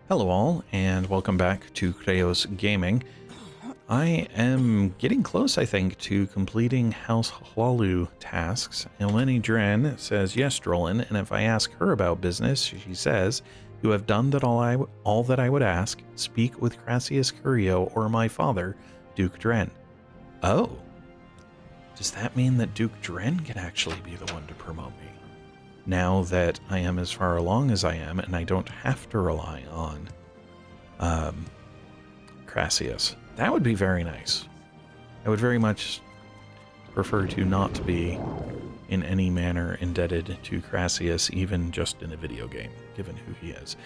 Hello all, and welcome back to Chreos Gaming. I am getting close, I think, to completing House Hlaalu tasks. Eleni Dren says, yes, Drolan, and if I ask her about business, she says, you have done that all that I would ask. Speak with Crassius Curio or my father, Duke Dren. Oh, does that mean that Duke Dren can actually be the one to promote me? Now that I am as far along as I am, and I don't have to rely on Crassius. That would be very nice. I would very much prefer to not be in any manner indebted to Crassius, even just in a video game, given who he is.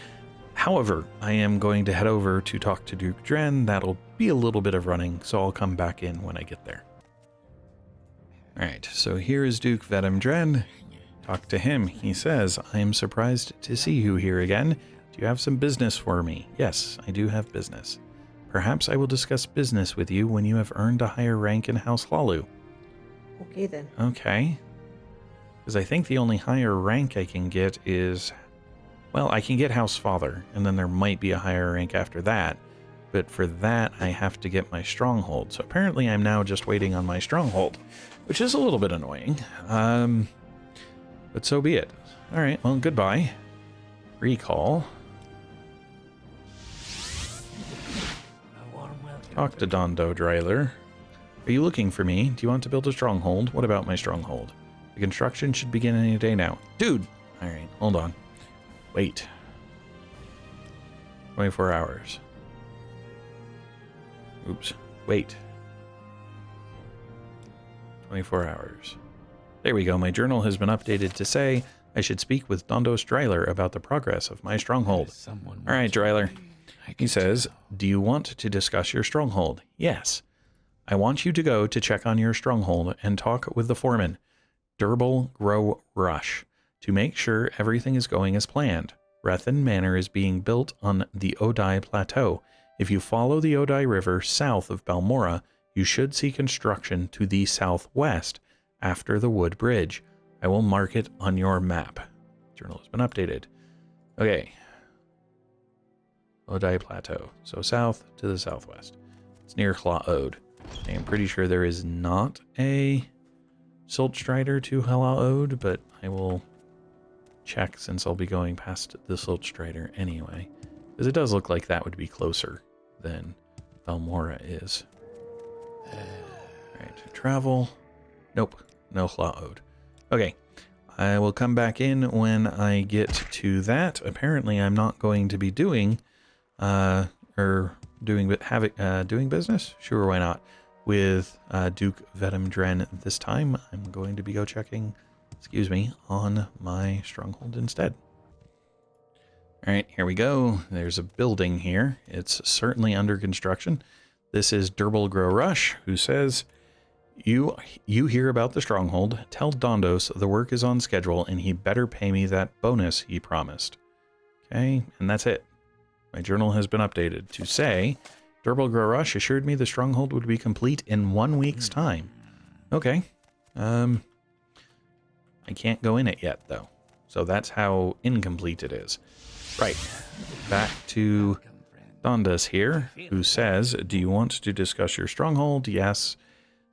However, I am going to head over to talk to Duke Dren. That'll be a little bit of running, so I'll come back in when I get there. Alright, so here is Duke Dren. Talk to him. He says, I am surprised to see you here again. Do you have some business for me? Yes, I do have business. Perhaps I will discuss business with you when you have earned a higher rank in House Hlaalu. Okay, then. Okay. Because I think the only higher rank I can get is... Well, I can get House Father, and then there might be a higher rank after that. But for that, I have to get my Stronghold. So apparently I'm now just waiting on my Stronghold, which is a little bit annoying. But so be it. Alright, well, goodbye. Recall. Talk to Dondo Dryler. Are you looking for me? Do you want to build a stronghold? What about my stronghold? The construction should begin any day now. Dude! Alright, hold on. Wait. 24 hours. Oops. Wait. 24 hours. There we go. My journal has been updated to say I should speak with Dondo Dryler about the progress of my stronghold. Alright, Dryler. He says, do you want to discuss your stronghold? Yes. I want you to go to check on your stronghold and talk with the foreman, Durble Grow Rush, to make sure everything is going as planned. Rethen Manor is being built on the Odai Plateau. If you follow the Odai River south of Balmora, you should see construction to the southwest after the wood bridge. I will mark it on your map. Journal has been updated. Okay. Odai Plateau. So south to the southwest. It's near Hlaalu. I am pretty sure there is not a Silt Strider to Hlaalu, but I will check since I'll be going past the Silt Strider anyway. Because it does look like that would be closer than Balmora is. Alright, travel. Nope. No Hlaalu. Okay. I will come back in when I get to that. Apparently, I'm not going to be doing, doing business? Sure, why not? With Duke Dren this time. I'm going to be checking, on my stronghold instead. Alright, here we go. There's a building here. It's certainly under construction. This is Durble Grow Rush, who says... You hear about the stronghold. Tell Dondos the work is on schedule and he better pay me that bonus he promised. Okay, and that's it. My journal has been updated to say, Durble Grow Rush assured me the stronghold would be complete in 1 week's time. Okay. I can't go in it yet, though. So that's how incomplete it is. Right. Back to Dondos here, who says, do you want to discuss your stronghold? Yes.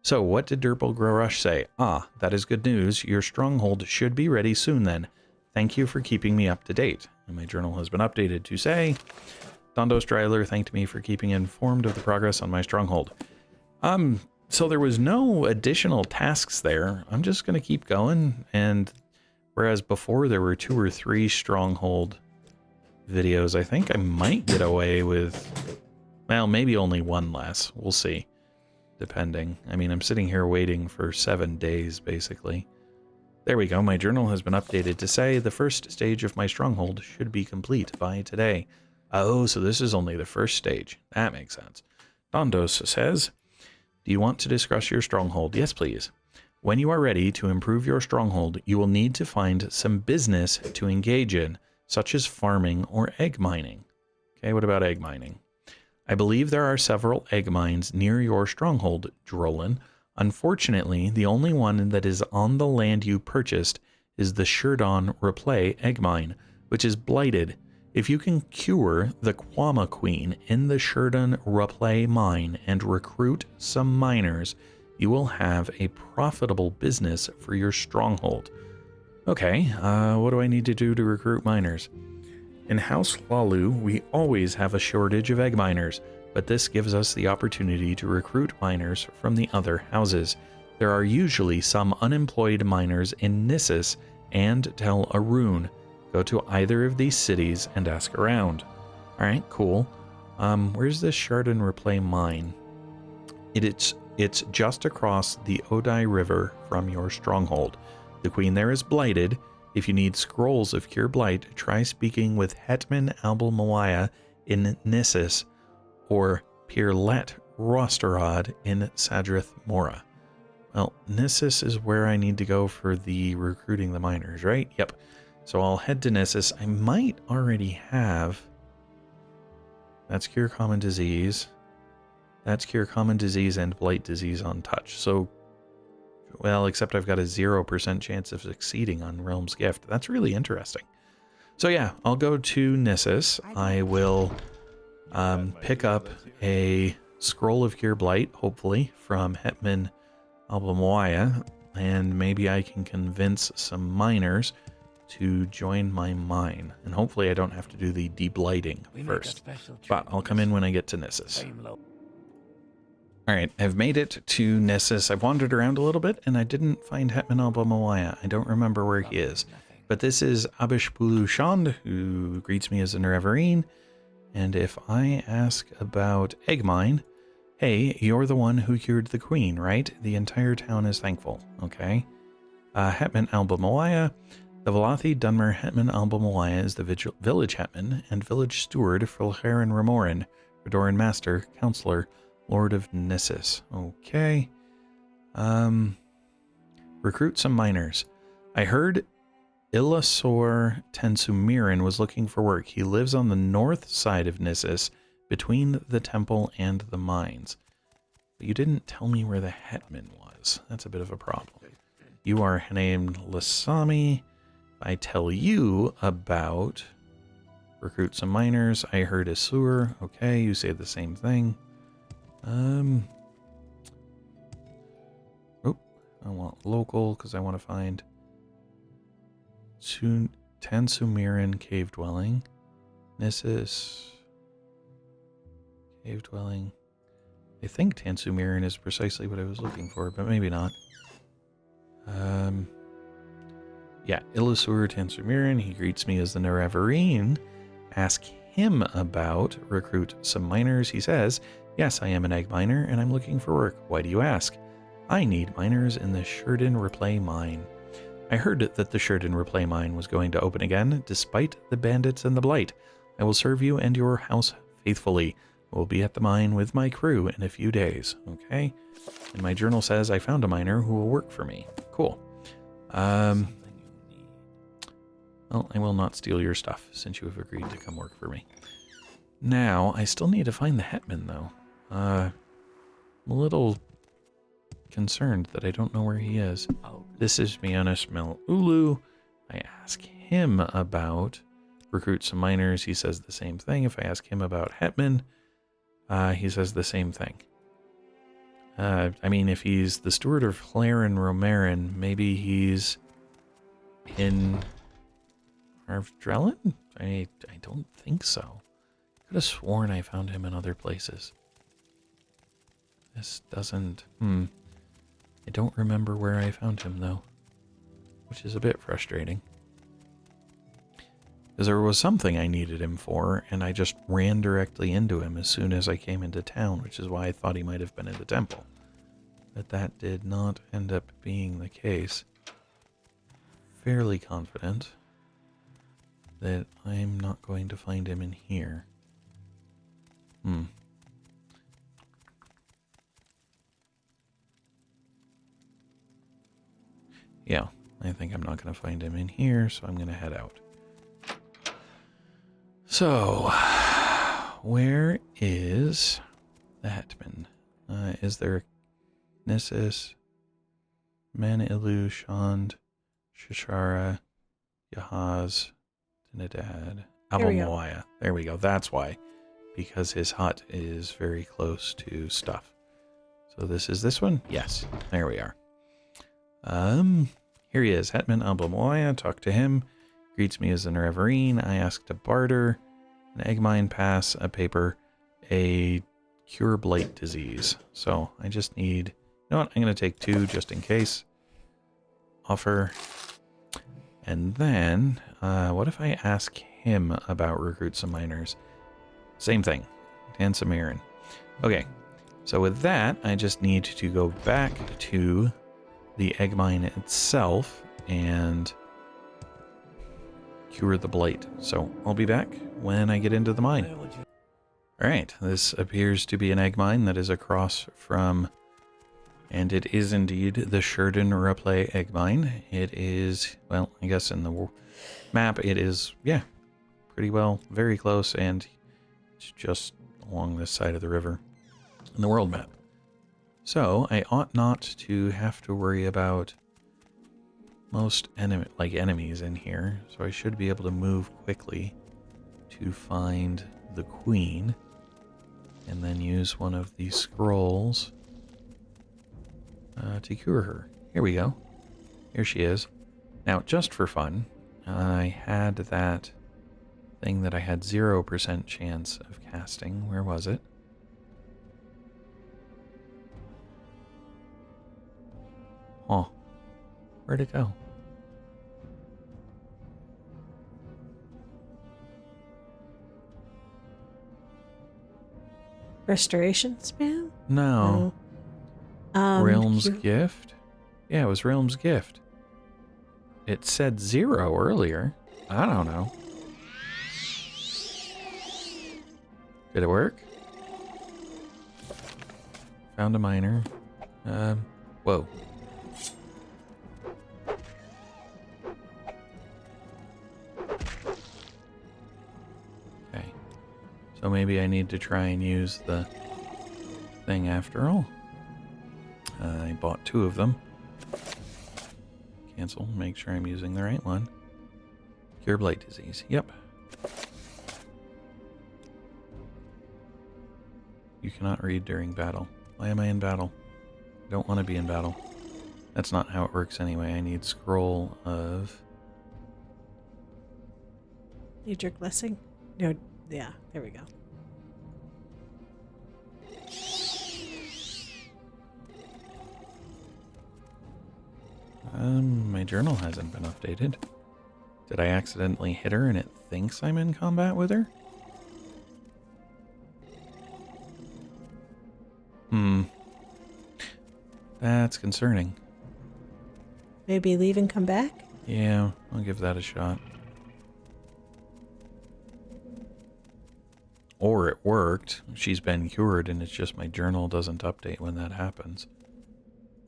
So, what did Durble Grow Rush say? Ah, that is good news. Your stronghold should be ready soon then. Thank you for keeping me up to date. And my journal has been updated to say, Dondo Dryler thanked me for keeping informed of the progress on my stronghold. So there was no additional tasks there. I'm just going to keep going. And whereas before there were 2 or 3 stronghold videos, I think I might get away with, well, maybe only 1 less. We'll see. Depending. I mean, I'm sitting here waiting for 7 days, basically. There we go. My journal has been updated to say the first stage of my stronghold should be complete by today. Oh, so this is only the first stage. That makes sense. Dondos says, do you want to discuss your stronghold? Yes, please. When you are ready to improve your stronghold, you will need to find some business to engage in, such as farming or egg mining. Okay, what about egg mining? I believe there are several egg mines near your stronghold, Drolan. Unfortunately, the only one that is on the land you purchased is the Sherdon Replay egg mine, which is blighted. If you can cure the Quama Queen in the Shurden Replay mine and recruit some miners, you will have a profitable business for your stronghold. Okay, what do I need to do to recruit miners? In House Hlaalu, we always have a shortage of egg miners, but this gives us the opportunity to recruit miners from the other houses. There are usually some unemployed miners in Nissus and Tel Arun. Go to either of these cities and ask around. Alright, cool. Where's this Shardon Replay mine? It's just across the Odai River from your stronghold. The queen there is blighted. If you need scrolls of Cure Blight, try speaking with Hetman Albelmawaya in Nissus or Pirlet Rosterod in Sadrith Mora. Well, Nissus is where I need to go for the recruiting the miners, right? Yep. So I'll head to Nissus. I might already have... That's Cure Common Disease. That's Cure Common Disease and Blight Disease on touch. So, well, except I've got a 0% chance of succeeding on Realm's Gift. That's really interesting. So yeah, I'll go to Nissus. I will pick up a Scroll of Cure Blight, hopefully, from Hetman Albelmawaya, and maybe I can convince some miners to join my mine. And hopefully I don't have to do the deblighting first. But I'll come in when I get to Nissus. Alright, I've made it to Nissus. I've wandered around a little bit, and I didn't find Hetman Albelmawaya. I don't remember where he is. But this is Abishpulu Shand, who greets me as a Nerevarine. And if I ask about Eggmine, hey, you're the one who cured the queen, right? The entire town is thankful. Okay. Hetman Albelmawaya. The Valathi Dunmer Hetman Albelmawaya is the village hetman and village steward for Lharan Ramorin, Redoran Master, Counselor, Lord of Nissus. Okay. Recruit some miners. I heard Ilasor Tensumirin was looking for work. He lives on the north side of Nissus, between the temple and the mines. But you didn't tell me where the hetman was. That's a bit of a problem. You are named Lasami. I tell you about recruit some miners. I heard Asur. Okay, you say the same thing. Oh, I want local because I want to find Tansumirin Cave Dwelling. Nissus Cave Dwelling. I think Tansumirin is precisely what I was looking for, but maybe not. Yeah, Ilasur Tansumirin. He greets me as the Nerevarine. Ask him about recruit some miners. He says, yes, I am an egg miner, and I'm looking for work. Why do you ask? I need miners in the Shurden Replay mine. I heard that the Shurden Replay mine was going to open again, despite the bandits and the blight. I will serve you and your house faithfully. I will be at the mine with my crew in a few days. Okay? And my journal says I found a miner who will work for me. Cool. Well, I will not steal your stuff, since you have agreed to come work for me. Now, I still need to find the hetman, though. I'm a little concerned that I don't know where he is. This is Mianis Hlaalu. I ask him about recruit some miners. He says the same thing. If I ask him about hetman, he says the same thing. I mean, if he's the steward of Hlaaran Romarin, maybe he's in Drolan? I don't think so. I could have sworn I found him in other places. This doesn't... I don't remember where I found him, though. Which is a bit frustrating. Because there was something I needed him for, and I just ran directly into him as soon as I came into town, which is why I thought he might have been in the temple. But that did not end up being the case. Fairly confident that I'm not going to find him in here. Yeah, I think I'm not going to find him in here, so I'm going to head out. So, where is the hetman? Is there Nissus, Manilu, Shand, Shishara, Yahaz, Dinadad? Avamoya. There we go. That's why. Because his hut is very close to stuff. So this is this one? Yes. There we are. Here he is. Hetman Avamoya. Talk to him. Greets me as an Reverine. I ask to barter. An egg mine pass. A paper. A cure blight disease. So I just need... You know what? I'm going to take 2 just in case. Offer. And then, what if I ask him about recruit some miners? Same thing. And some Aaron. Okay. So with that, I just need to go back to the egg mine itself and cure the blight. So I'll be back when I get into the mine. Alright, this appears to be an egg mine that is across from... And it is indeed the Sheridan Replay egg mine. It is, well, I guess in the map it is, yeah, pretty well, very close, and it's just along this side of the river in the world map. So I ought not to have to worry about most enemies in here. So I should be able to move quickly to find the queen and then use one of these scrolls to cure her. Here we go. Here she is. Now, just for fun, I had that thing that I had 0% chance of casting. Where was it? Oh, where'd it go? Restoration spam? No. Realm's Gift? Yeah, it was Realm's Gift. It said 0 earlier. I don't know. Did it work? Found a miner. Whoa. Okay. So maybe I need to try and use the thing after all. I bought 2 of them. Cancel. Make sure I'm using the right one. Cure blight disease. Yep. You cannot read during battle. Why am I in battle? I don't want to be in battle. That's not how it works anyway. I need scroll of... Need your blessing? No, yeah, there we go. My journal hasn't been updated. Did I accidentally hit her and it thinks I'm in combat with her? That's concerning. Maybe leave and come back? Yeah, I'll give that a shot. Or it worked. She's been cured and it's just my journal doesn't update when that happens.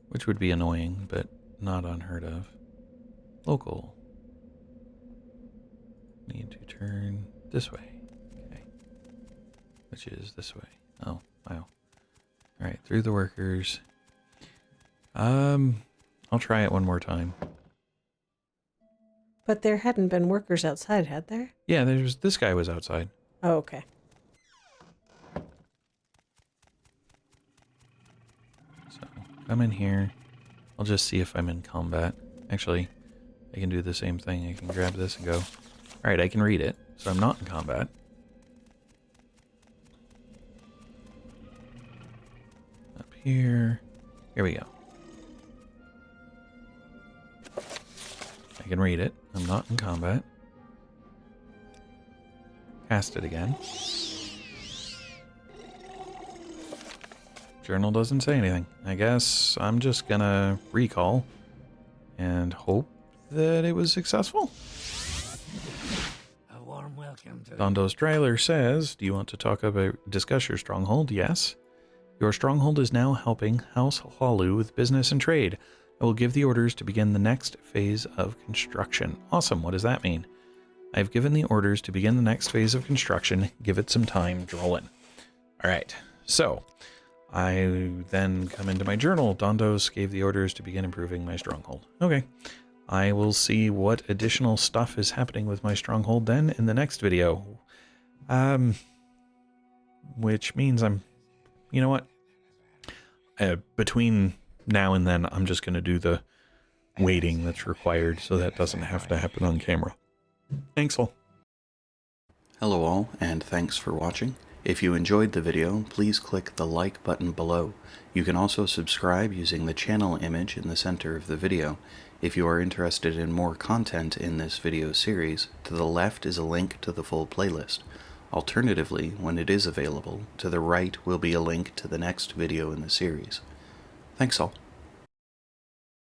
Which would be annoying, but not unheard of. Local. Need to turn this way. Okay. Which is this way. Oh, wow. Alright, through the workers. I'll try it one more time. But there hadn't been workers outside, had there? Yeah, this guy was outside. Oh, okay. So, come in here. I'll just see if I'm in combat. Actually, I can do the same thing. I can grab this and go. Alright, I can read it, so I'm not in combat. Up here. Here we go. I can read it. I'm not in combat. Cast it again. Journal doesn't say anything. I guess I'm just gonna recall and hope that it was successful. A warm welcome to Dondo's Dryler says, do you want to discuss your stronghold? Yes. Your stronghold is now helping House Hlaalu with business and trade. I will give the orders to begin the next phase of construction. Awesome. What does that mean? I've given the orders to begin the next phase of construction. Give it some time, Drolan. All right. So I then come into my journal. Dondos gave the orders to begin improving my stronghold. Okay. I will see what additional stuff is happening with my stronghold then in the next video. Which means you know what? Between now and then, I'm just going to do the waiting that's required so that doesn't have to happen on camera. Thanks all. Hello all, and thanks for watching. If you enjoyed the video, please click the like button below. You can also subscribe using the channel image in the center of the video. If you are interested in more content in this video series, to the left is a link to the full playlist. Alternatively, when it is available, to the right will be a link to the next video in the series. Thanks all.